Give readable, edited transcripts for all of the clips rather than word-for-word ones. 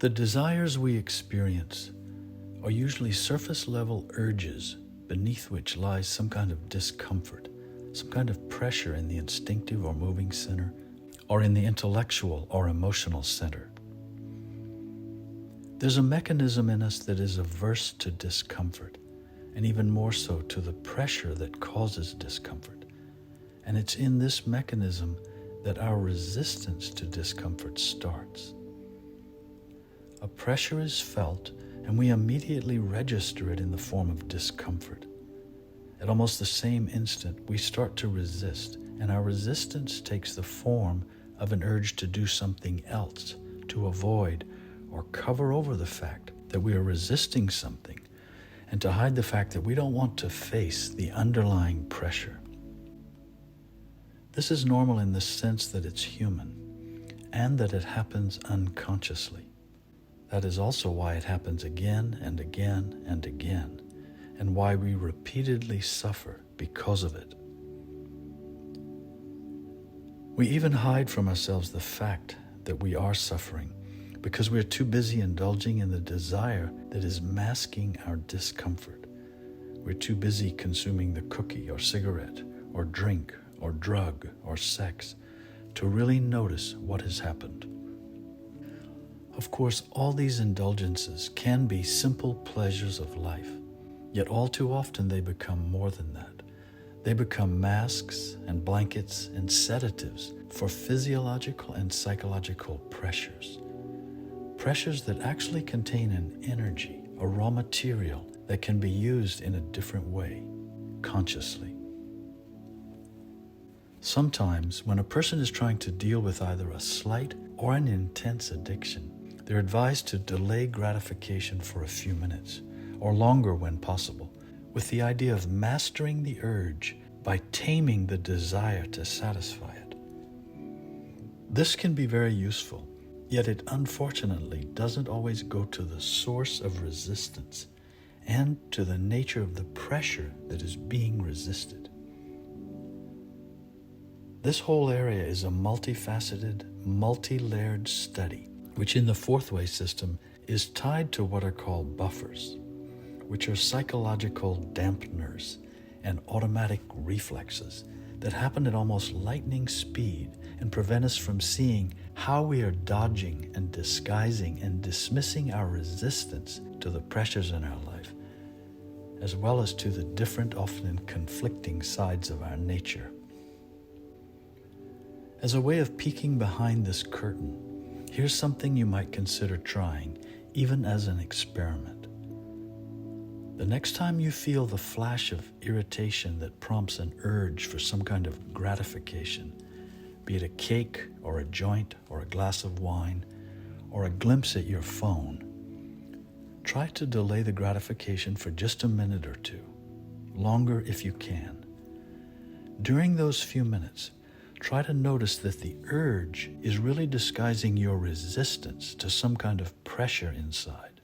The desires we experience are usually surface-level urges beneath which lies some kind of discomfort, some kind of pressure in the instinctive or moving center, or in the intellectual or emotional center. There's a mechanism in us that is averse to discomfort, and even more so to the pressure that causes discomfort. And it's in this mechanism that our resistance to discomfort starts. A pressure is felt, and we immediately register it in the form of discomfort. At almost the same instant, we start to resist, and our resistance takes the form of an urge to do something else, to avoid or cover over the fact that we are resisting something, and to hide the fact that we don't want to face the underlying pressure. This is normal in the sense that it's human, and that it happens unconsciously. That is also why it happens again and again and again, and why we repeatedly suffer because of it. We even hide from ourselves the fact that we are suffering because we're too busy indulging in the desire that is masking our discomfort. We're too busy consuming the cookie or cigarette or drink or drug or sex to really notice what has happened. Of course, all these indulgences can be simple pleasures of life, yet all too often they become more than that. They become masks and blankets and sedatives for physiological and psychological pressures. Pressures that actually contain an energy, a raw material that can be used in a different way, consciously. Sometimes, when a person is trying to deal with either a slight or an intense addiction, they're advised to delay gratification for a few minutes, or longer when possible, with the idea of mastering the urge by taming the desire to satisfy it. This can be very useful, yet it unfortunately doesn't always go to the source of resistance and to the nature of the pressure that is being resisted. This whole area is a multifaceted, multi-layered study, which in the fourth way system is tied to what are called buffers, which are psychological dampeners and automatic reflexes that happen at almost lightning speed and prevent us from seeing how we are dodging and disguising and dismissing our resistance to the pressures in our life, as well as to the different, often conflicting sides of our nature. As a way of peeking behind this curtain, here's something you might consider trying, even as an experiment. The next time you feel the flash of irritation that prompts an urge for some kind of gratification, be it a cake or a joint or a glass of wine or a glimpse at your phone, try to delay the gratification for just a minute or two, longer if you can. During those few minutes, try to notice that the urge is really disguising your resistance to some kind of pressure inside.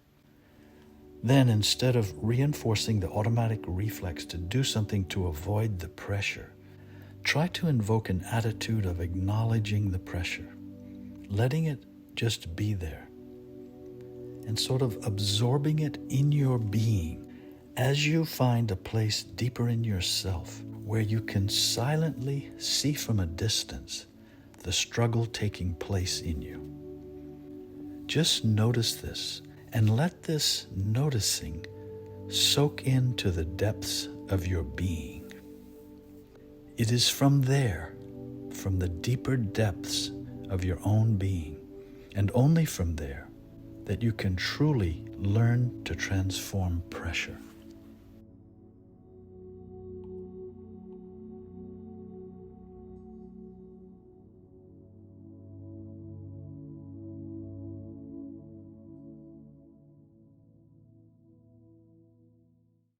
Then, instead of reinforcing the automatic reflex to do something to avoid the pressure, try to invoke an attitude of acknowledging the pressure, letting it just be there, and sort of absorbing it in your being as you find a place deeper in yourself where you can silently see from a distance the struggle taking place in you. Just notice this and let this noticing soak into the depths of your being. It is from there, from the deeper depths of your own being, and only from there, that you can truly learn to transform pressure.